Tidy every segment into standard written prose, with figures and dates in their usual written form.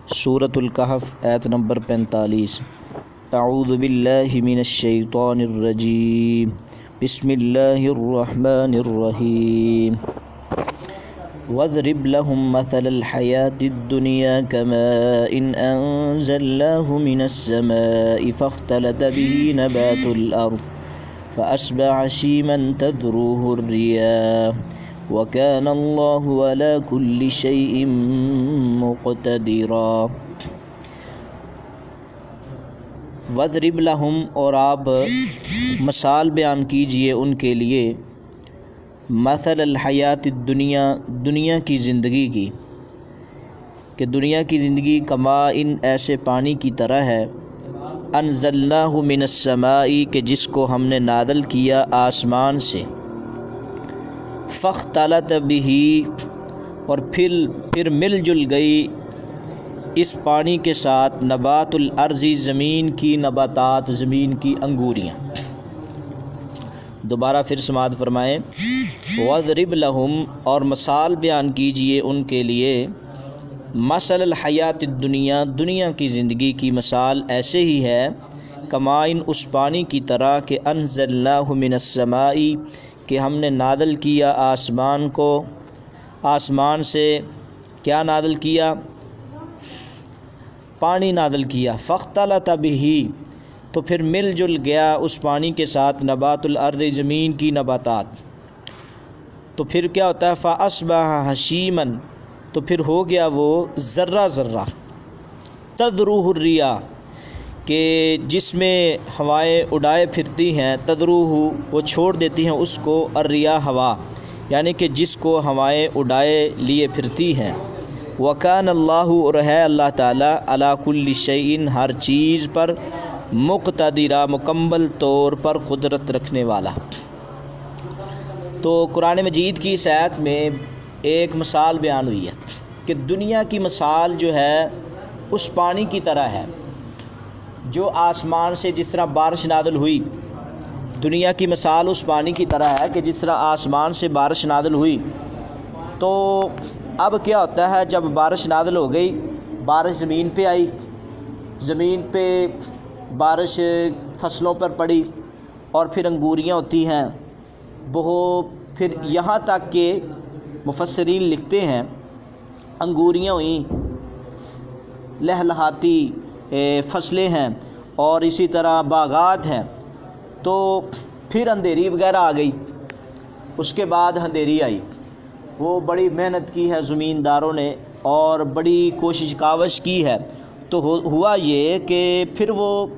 सूरतुल कहफ़ आयत नंबर 45। अऊज़ु बिल्लाहि मिनश्शैतानिर्रजीम बिस्मिल्लाहिर्रहमानिर्रहीम। वज़रिब लहुम मसलल हयातिद दुनिया कमाइन अंज़लनाहु मिनस्समाइ फ़ख्तलत बिही नबातुल अर्ज़ फ़अस्बह हशीमन तज़रुहु अर्रियाह वकान अल्लाहु अला कुल्लि शैइन मुक़तदिरा। वज़रिब लहुम, और आप मसाल बयान कीजिए उनके लिए, मसलल हयातिद दुनिया, दुनिया की ज़िंदगी की, कि दुनिया की ज़िंदगी कमाइन ऐसे पानी की तरह है, अंज़लनाहु मिनस्समाई, के जिसको हमने नाज़िल किया आसमान से, फ़ख्तलत बिही, और फिर मिलजुल गई इस पानी के साथ नबातुल अर्ज़ी, ज़मीन की नबातात, ज़मीन की अंगूरियाँ। दोबारा फिर समाअत फरमाएँ। वज़रिब लहुम, और मसाल बयान कीजिए उनके लिए, मसलल हयातिद दुनिया, दुनिया की ज़िंदगी की मसाल ऐसे ही है, कमाइन उस पानी की तरह के अंज़लनाहु मिनस्समाई, कि हमने नाज़िल किया आसमान को, आसमान से क्या नाज़िल किया? पानी नाज़िल किया। फ़ख्तलत बिही, तो फिर मिलजुल गया उस पानी के साथ नबातुल अर्ज़, ज़मीन की नबातात। तो फिर क्या होता है? फ़अस्बह हशीमन, तो फिर हो गया वो ज़र्रा ज़र्रा। तज़रुहु अर्रियाह, कि जिसमें हवाएं उड़ाए फिरती हैं, तदरूहु, वो छोड़ देती हैं उसको, अर्रिया, हवा, यानी कि जिसको हवाएं उड़ाए लिए फिरती हैं। वकान अल्लाहु, और है अल्लाह ताला, अला कुल्लि शैइन, हर चीज़ पर, मुक़तदिरा, मुकम्मल तौर पर कुदरत रखने वाला। तो कुरान मजीद की इस आयत में एक मिसाल बयान हुई है कि दुनिया की मिसाल जो है उस पानी की तरह है जो आसमान से, जिस तरह बारिश नाज़िल हुई, दुनिया की मिसाल उस पानी की तरह है कि जिस तरह आसमान से बारिश नाज़िल हुई। तो अब क्या होता है, जब बारिश नाज़िल हो गई, बारिश ज़मीन पे आई, ज़मीन पे बारिश फसलों पर पड़ी, और फिर अंगूरियाँ होती हैं वो, फिर यहाँ तक के मुफस्सिरीन लिखते हैं अंगूरियाँ हुई, लहलहाती फसलें हैं, और इसी तरह बागात हैं। तो फिर अंधेरी वगैरह आ गई, उसके बाद अंधेरी आई, वो बड़ी मेहनत की है ज़मींदारों ने और बड़ी कोशिश कावश की है। तो हुआ ये कि फिर वो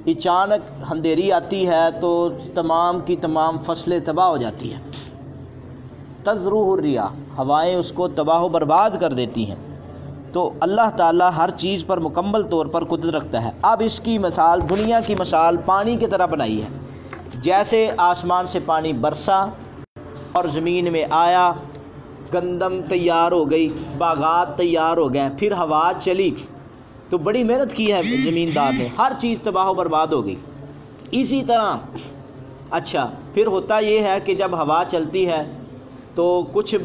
अचानक अंधेरी आती है तो तमाम की तमाम फसलें तबाह हो जाती हैं। तज़रुहु अर्रियाह, हवाएं उसको तबाह व बर्बाद कर देती हैं। तो अल्लाह ताला हर चीज़ पर मुकम्मल तौर पर कुदरत रखता है। अब इसकी मिसाल, दुनिया की मिसाल पानी की तरह बनाई है। जैसे आसमान से पानी बरसा और ज़मीन में आया, गंदम तैयार हो गई, बागात तैयार हो गए, फिर हवा चली, तो बड़ी मेहनत की है ज़मींदार ने, हर चीज़ तबाह बर्बाद हो गई। इसी तरह अच्छा फिर होता ये है कि जब हवा चलती है तो कुछ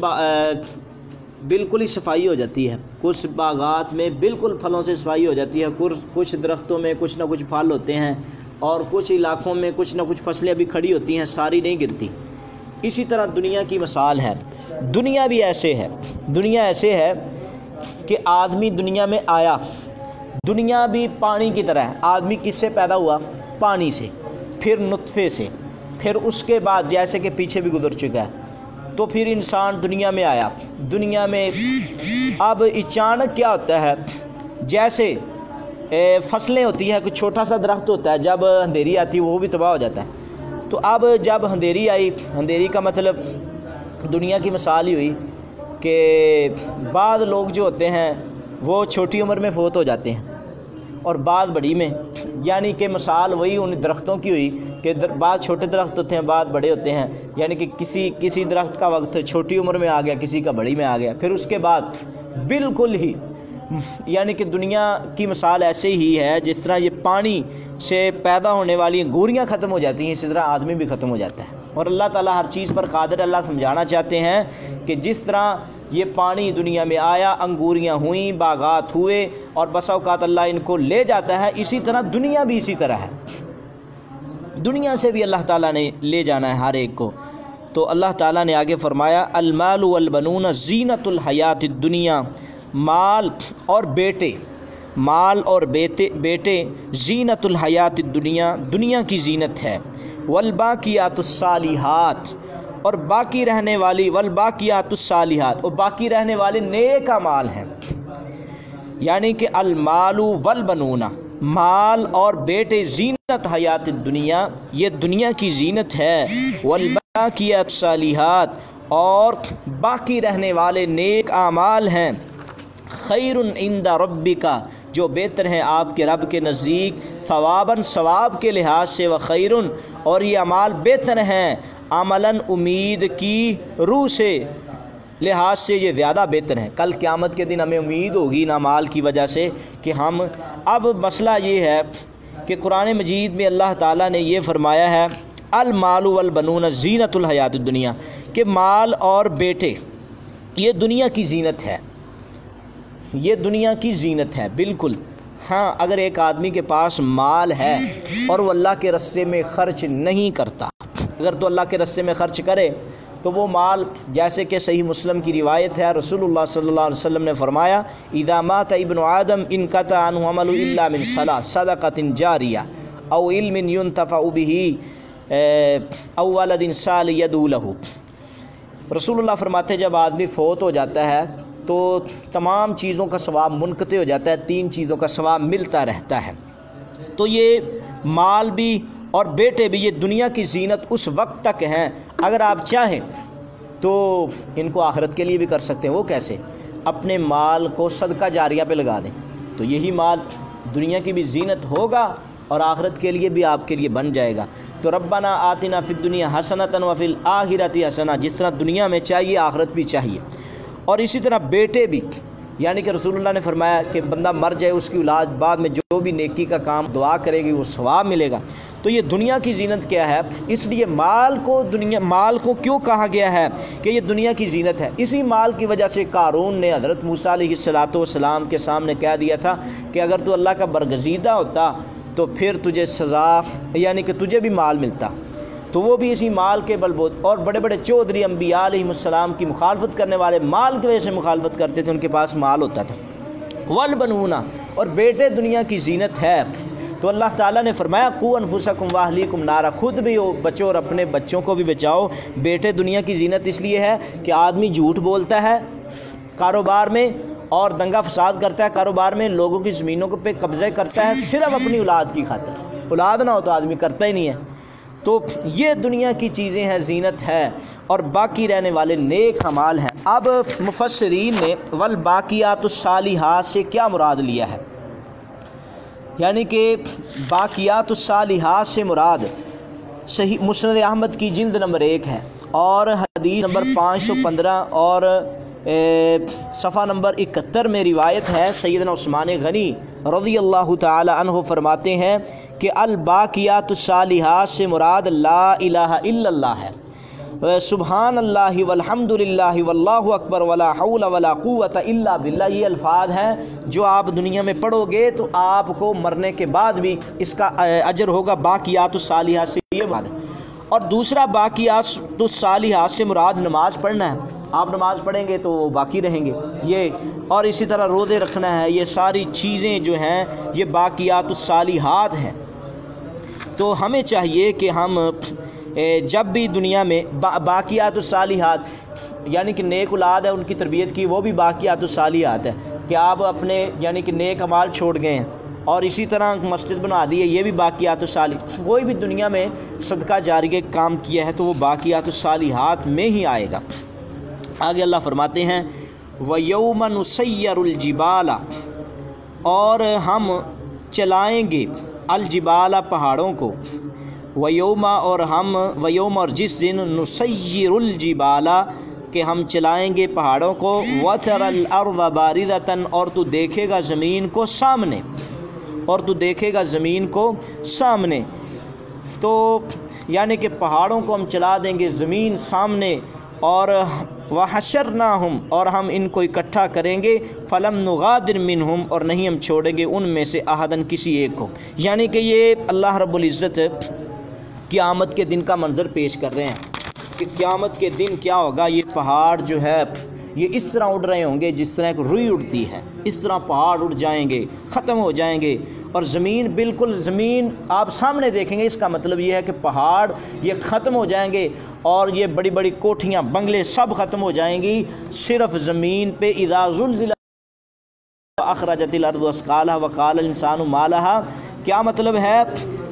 बिल्कुल ही सफाई हो जाती है, कुछ बागात में बिल्कुल फलों से सफाई हो जाती है, कुछ दरख्तों में कुछ ना कुछ फल होते हैं, और कुछ इलाक़ों में कुछ ना कुछ फसलें अभी खड़ी होती हैं, सारी नहीं गिरती। इसी तरह दुनिया की मिसाल है। दुनिया भी ऐसे है, दुनिया ऐसे है कि आदमी दुनिया में आया, दुनिया भी पानी की तरह है। आदमी किससे पैदा हुआ? पानी से, फिर नुत्फ़े से, फिर उसके बाद जैसे कि पीछे भी गुजर चुका है, तो फिर इंसान दुनिया में आया। दुनिया में अब अचानक क्या होता है, जैसे फसलें होती हैं, कुछ छोटा सा दरख्त होता है, जब अंधेरी आती है वो भी तबाह हो जाता है। तो अब जब अंधेरी आई, अंधेरी का मतलब दुनिया की मिसाल ही हुई कि बाद लोग जो होते हैं वो छोटी उम्र में फ़ौत हो जाते हैं और बाद बड़ी में, यानी कि मिसाल वही उन दरख्तों की हुई कि बाद छोटे दरख्त होते हैं, बाद बड़े होते हैं, यानी कि किसी दरख्त का वक्त छोटी उम्र में आ गया, किसी का बड़ी में आ गया, फिर उसके बाद बिल्कुल ही, यानी कि दुनिया की मिसाल ऐसे ही है जिस तरह ये पानी से पैदा होने वाली अंगूरियाँ ख़त्म हो जाती हैं, इसी तरह आदमी भी ख़त्म हो जाता है। और अल्लाह ताला हर चीज़ पर कादिर। अल्लाह समझाना चाहते हैं कि जिस तरह ये पानी दुनिया में आया, अंगूरियाँ हुई, बागात हुए, और बसा औकात अल्लाह इनको ले जाता है। इसी तरह दुनिया भी इसी तरह है, दुनिया से भी अल्लाह ताला ने ले जाना है हर एक को। तो अल्लाह ताला ने आगे फरमाया, अलमालु वल बनून ज़ीनतुल हयातिद दुनिया, माल और बेटे, माल और बेटे ज़ीनतुल हयातिद दुनिया, दुनिया की ज़ीनत है। वल बाक़ियातुस सालिहात, और बाकी रहने वाली, वल बाक़ियातुस सालिहात, और बाकी रहने वाले नेक अमाल हैं। यानी कि अलमालु वल बनूना, माल और बेटे ज़ीनत हयात दुनिया, ये दुनिया की ज़ीनत है। वल बाक़ियातुस सालिहात, और बाकी रहने वाले नेक आमाल हैं। खैरुन इंदा रब्बिका, जो बेहतर हैं आपके रब के नज़दीक। सवाबन, सवाब के लिहाज से। व खैरुन, और ये अमाल बेहतर हैं। अमलन, उम्मीद की रूह से लिहाज से ये ज़्यादा बेहतर है। कल क़यामत के दिन हमें उम्मीद होगी ना माल की वजह से कि हम, अब मसला ये है कि कुरान मजीद में अल्लाह ताला ने ये फ़रमाया है, अल मालु वल बनून ज़ीनतुल हयातिद दुनिया, कि माल और बेटे ये दुनिया की ज़ीनत है, ये दुनिया की ज़ीनत है। बिल्कुल हाँ, अगर एक आदमी के पास माल है और वो अल्लाह के रस्ते में ख़र्च नहीं करता, अगर तो अल्लाह के रस्ते में ख़र्च करे तो वो माल, जैसे कि सही मुस्लिम की रिवायत है, रसूलुल्लाह सल्लल्लाहु अलैहि वसल्लम ने फरमाया, इदा मात इब्नु आदम इनक़ता अन्हु अमलु इल्ला मिन सदक़तिन जारिया औ इल्मिन युनतफ़अु बिही औ वलदिन सालिह यदऊ लहू। रसूलुल्लाह फरमाते, जब आदमी फ़ौत हो जाता है तो तमाम चीज़ों का सवाब मुनक़ते हो जाता है, 3 चीज़ों का सवाब मिलता रहता है। तो ये माल भी और बेटे भी, ये दुनिया की ज़ीनत उस वक्त तक हैं। अगर आप चाहें तो इनको आखिरत के लिए भी कर सकते हैं। वो कैसे? अपने माल को सदका जारिया पे लगा दें, तो यही माल दुनिया की भी ज़ीनत होगा और आखिरत के लिए भी आपके लिए बन जाएगा। तो रब्बना आतिना फिद दुनिया हसनतन व फिल आखिरति हसना, जिस तरह दुनिया में चाहिए आखिरत भी चाहिए। और इसी तरह बेटे भी, यानी कि रसूलुल्लाह ने फरमाया कि बंदा मर जाए, उसकी औलाद बाद में जो भी नेकी का काम दुआ करेगी वो सवाब मिलेगा। तो ये दुनिया की ज़ीनत क्या है? इसलिए माल को क्यों कहा गया है कि ये दुनिया की ज़ीनत है? इसी माल की वजह से कारून ने हज़रत मूसा अलैहिस्सलाम के सामने कह दिया था कि अगर तू अल्लाह का बरगज़ीदा होता तो फिर तुझे सज़ा, यानी कि तुझे भी माल मिलता। तो वो भी इसी माल के बलबूते, और बड़े बड़े चौधरी अम्बिया अलैहिमुस्सलाम की मुखालफत करने वाले माल की वजह से मुखालफत करते थे, उनके पास माल होता था। वल बनूना, और बेटे दुनिया की ज़ीनत है। तो अल्लाह ताला ने फरमाया, कू अनफुसकुम व अहलीकुम नारा, खुद भी हो बचो और अपने बच्चों को भी बचाओ। बेटे दुनिया की ज़ीनत इसलिए है कि आदमी झूठ बोलता है कारोबार में और दंगा फसाद करता है कारोबार में, लोगों की ज़मीनों पे कब्ज़े करता है सिर्फ अपनी औलाद की खातिर। औलाद ना हो तो आदमी करता ही नहीं है। तो ये दुनिया की चीज़ें हैं, ज़ीनत है, और बाकी रहने वाले नेक अमाल हैं। अब मुफस्सिरीन ने वल बाक़ियातुस सालिहात से क्या मुराद लिया है? यानी कि बाक़ियातुस सालिहात से मुराद सही मुस्नद अहमद की जिल्द नंबर 1 है और हदीस नंबर 515 और सफ़ा नंबर 71 में रिवायत है। सैयदना उस्मान गनी रज़ियल्लाहु ताला अन्हु फरमाते हैं कि अल बाक़ियातुस सालिहात से मुराद ला इलाहा इल्लल्लाह है। सुबहान अल्लाहि वल्हम्दुलिल्लाहि वल्लाहु अकबर वला हौला वला कुव्वता इल्ला बिल्लाह। ये अल्फाज हैं जो आप दुनिया में पढ़ोगे तो आपको मरने के बाद भी इसका अजर होगा। बाक़ियातुस सालिहात से ये बात है। और दूसरा बाक़ियातुस सालिहात से मुराद नमाज़ पढ़ना है। आप नमाज़ पढ़ेंगे तो वो बाकी रहेंगे ये, और इसी तरह रोज़े रखना है। ये सारी चीज़ें जो हैं ये बाक़ियातुस सालिहात हैं। तो हमें चाहिए कि हम जब भी दुनिया में बाक़ियातुस सालिहात, यानी कि नेक औलाद है उनकी तरबियत की, वो भी बाक़ियातुस सालिहात है कि आप अपने यानी कि नेक अमाल छोड़ गए हैं। और इसी तरह मस्जिद बना दी है, ये भी बाक़ियातुस सालिहात। कोई भी दुनिया में सदका जारी काम किया है तो वो बाक़ियातुस सालिहात में ही आएगा। आगे अल्लाह फरमाते हैं व यौम नुसय्यरुल जिबाला, और हम चलाएँगे अल जिबाला पहाड़ों को, वयोमा और हम वयोम और जिस दिन नुसय्यरुल जिबाला कि हम चलाएंगे पहाड़ों को, वतरल अर्ज़ बारिज़तन और तू देखेगा ज़मीन को सामने, और तू देखेगा ज़मीन को सामने। तो यानी कि पहाड़ों को हम चला देंगे, ज़मीन सामने और वहशरनाहुम, और हम इनको इकट्ठा करेंगे, फ़लम नुगादिर मिनहुम, और नहीं हम छोड़ेंगे उनमें से अहदन किसी एक को। यानी कि ये अल्लाह रब्बुल इज़्ज़त क़यामत के दिन का मंज़र पेश कर रहे हैं कि क़यामत के दिन क्या होगा। ये पहाड़ जो है ये इस तरह उड़ रहे होंगे जिस तरह एक रुई उड़ती है, इस तरह पहाड़ उड़ जाएंगे, ख़त्म हो जाएंगे, और ज़मीन बिल्कुल ज़मीन आप सामने देखेंगे। इसका मतलब ये है कि पहाड़ ये ख़त्म हो जाएंगे और ये बड़ी बड़ी कोठियाँ बंगले सब ख़त्म हो जाएंगी। सिर्फ़ ज़मीन पे इज़ा ज़ुल्ज़िलत अख़रजतिल अर्ज़ु अस्क़ालहा व क़ालल इंसानु मा लहा, क्या मतलब है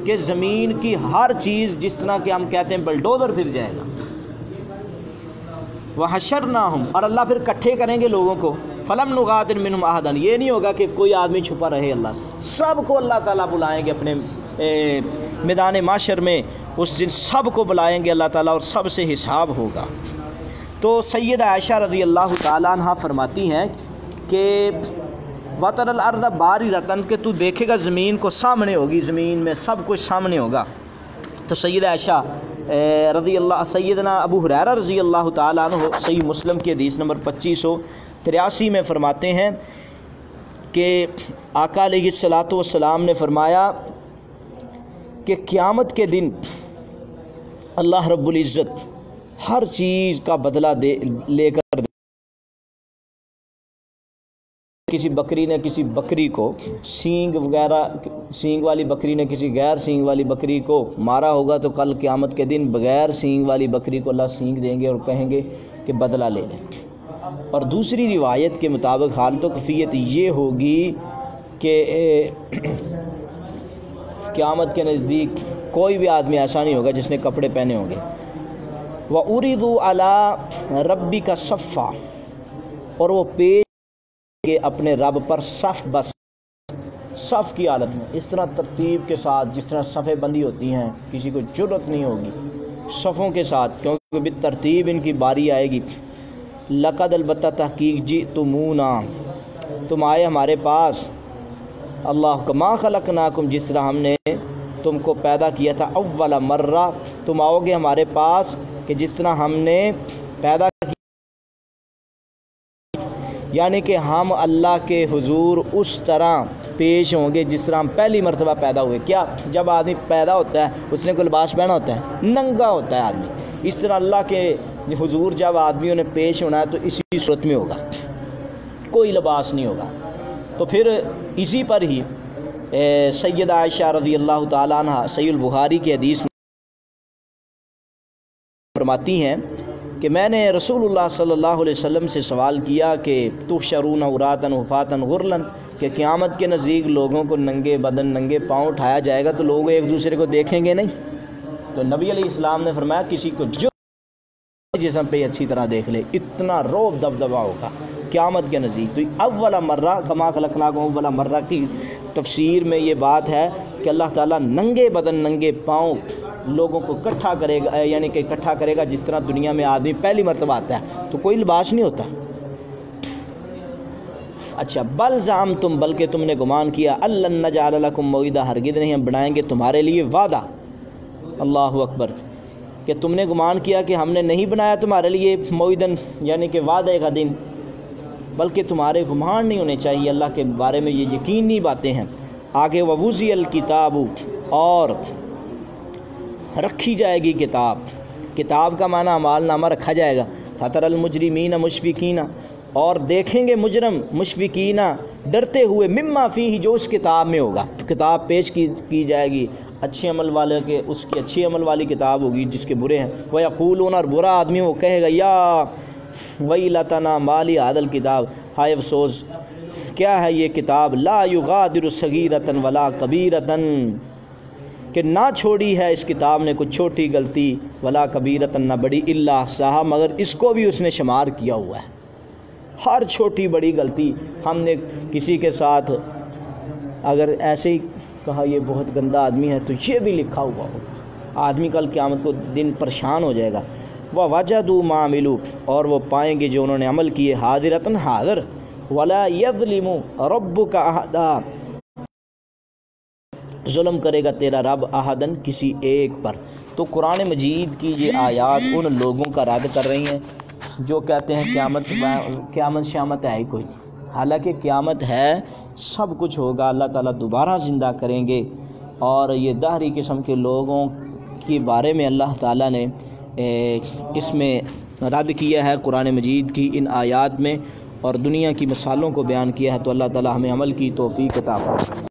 कि ज़मीन की हर चीज़ जिस तरह कि हम कहते हैं बलडोज़र फिर जाएगा। वहशरनाहुम, और अल्लाह फिर इकट्ठे करेंगे लोगों को, फ़लम नुगादिर मिनहुम अहदन, ये नहीं होगा कि कोई आदमी छुपा रहे अल्लाह से, सबको अल्लाह ताला बुलाएंगे अपने मैदान माशर में। उस दिन सब को बुलाएंगे अल्लाह ताला और सब से हिसाब होगा। तो सैयदा आयशा रज़ी अल्लाह ताला अन्हा फरमाती हैं कि वतरल अर्ज़ बारिज़तन, के तू देखेगा ज़मीन को सामने होगी, ज़मीन में सब कुछ सामने होगा। तो सैयदा आयशा रज़ी अल्लाह सैयदना अबू हुरैरा रज़ी अल्लाह ताला अन्हु सही मुस्लिम की हदीस नंबर 2583 में फ़रमाते हैं कि आका अलैहिस्सलातु वस्सलाम ने फ़रमाया कि क़यामत के दिन अल्लाह रब्बुल इज़्ज़त हर चीज़ का बदला लेकर, किसी बकरी ने किसी बकरी को सींग वगैरह, सींग वाली बकरी ने किसी गैर सींग वाली बकरी को मारा होगा, तो कल क़यामत के दिन बगैर सींग वाली बकरी को अल्लाह सींग देंगे और कहेंगे कि बदला ले लें। और दूसरी रिवायत के मुताबिक हाल तो कैफियत ये होगी कि क़यामत के नज़दीक कोई भी आदमी ऐसा नहीं होगा जिसने कपड़े पहने होंगे। व उरिदु अला रब्बी का सफ़ा, और वो पेश के अपने रब पर सफ़ बस सफ़ की हालत में, इस तरह तरतीब के साथ जिस तरह सफ़े बंदी होती हैं, किसी को जुर्रत नहीं होगी सफ़ों के साथ, क्योंकि भी तरतीब इनकी बारी आएगी। लक़द अलबत्ता तहकीक जी तुमूना, तुम आए हमारे पास, अल्लाह कमा खलक़नाकुम, जिस तरह हमने तुमको पैदा किया था, अव्वल मर्रा, तुम आओगे हमारे पास कि जिस तरह हमने पैदा, यानी कि हम अल्लाह के हुजूर उस तरह पेश होंगे जिस तरह हम पहली मरतबा पैदा हुए। क्या, जब आदमी पैदा होता है उसने कोई लिबास पहना होता है, नंगा होता है आदमी। इस तरह अल्लाह के हुजूर जब आदमियों ने पेश होना है तो इसी सूरत में होगा, कोई लिबास नहीं होगा। तो फिर इसी पर ही सैयदा आयशा रज़ी अल्लाह ताला अन्हा सहीह बुखारी की हदीस फरमाती हैं कि मैंने रसूलुल्लाह सल्लल्लाहु अलैहि वसल्लम से सवाल किया कि तुहशरूना उरातन हुफातन गुरलन, कि क़यामत के नज़दीक लोगों को नंगे बदन नंगे पाँव उठाया जाएगा तो लोग एक दूसरे को देखेंगे नहीं। तो नबी अलैहिस्सलाम ने फरमाया किसी को जो जिस्म पे अच्छी तरह देख ले, इतना रोब दबदबा होगा क़यामत के नज़दीक। तो अव्वला मर्रा कमा खलक़नाकुम अव्वला मर्रा की तफसीर में ये बात है कि अल्लाह ताला नंगे बदन नंगे पाँव लोगों को इकट्ठा करेगा, यानी कि इकट्ठा करेगा जिस तरह दुनिया में आदमी पहली मरतबा आता है तो कोई लिबास नहीं होता। अच्छा, बल जाम तुम, बल्कि तुमने गुमान किया, अल्लन नजअल लकुम मौइदा, हरगिज़ नहीं हम बनाएंगे तुम्हारे लिए वादा, अल्लाहु अकबर, कि तुमने गुमान किया कि हमने नहीं बनाया तुम्हारे लिए मौइदन, यानी कि वादे का दिन, बल्कि तुम्हारे गुमान नहीं होने चाहिए अल्लाह के बारे में, ये यकीनी बातें हैं। आगे ववुज़ियल किताबु, और रखी जाएगी किताब, किताब का माना अमाल नामा रखा जाएगा। फतरल मुजरिमीन मुशफिकीना, और देखेंगे मुजरम मुशफिकीना डरते हुए, मिम्मा फ़ीही, जो उस किताब में होगा। किताब पेश की जाएगी अच्छे अमल वाले के, उसकी अच्छी अमल वाली किताब होगी, जिसके बुरे हैं वह यक़ूलून, और बुरा आदमी वो कहेगा या वैलतना माली आदल किताब, हाय अफसोस क्या है ये किताब, ला युगादिरु सगीरतन वला कबीरतन, कि ना छोड़ी है इस किताब ने कुछ छोटी गलती, वला कबीरतन, ना बड़ी, इल्ला साहब, मगर इसको भी उसने शुमार किया हुआ है। हर छोटी बड़ी गलती हमने किसी के साथ अगर ऐसे ही कहा ये बहुत गंदा आदमी है तो ये भी लिखा हुआ हो, आदमी कल क़यामत को दिन परेशान हो जाएगा। वह वजदू मामिलू, और वो पाएंगे जो उन्होंने अमल किए, हादिरतन हाज़िर, वला यज़लिमु रब्बुका अहदा, जुल्म करेगा तेरा रब अहदन किसी एक पर, तो कुरान मजीद की ये आयात उन लोगों का रद्द कर रही हैं जो कहते हैं क़यामत श्यामत है ही कोई नहीं। हालांकि क़यामत है, सब कुछ होगा, अल्लाह ताला दोबारा ज़िंदा करेंगे। और ये दहरी किस्म के लोगों के बारे में अल्लाह ताला ने इसमें रद्द किया है कुरान मजीद की इन आयात में, और दुनिया की मिसालों को बयान किया है। तो अल्लाह ताला हमें अमल की तौफीक अता फरमाए।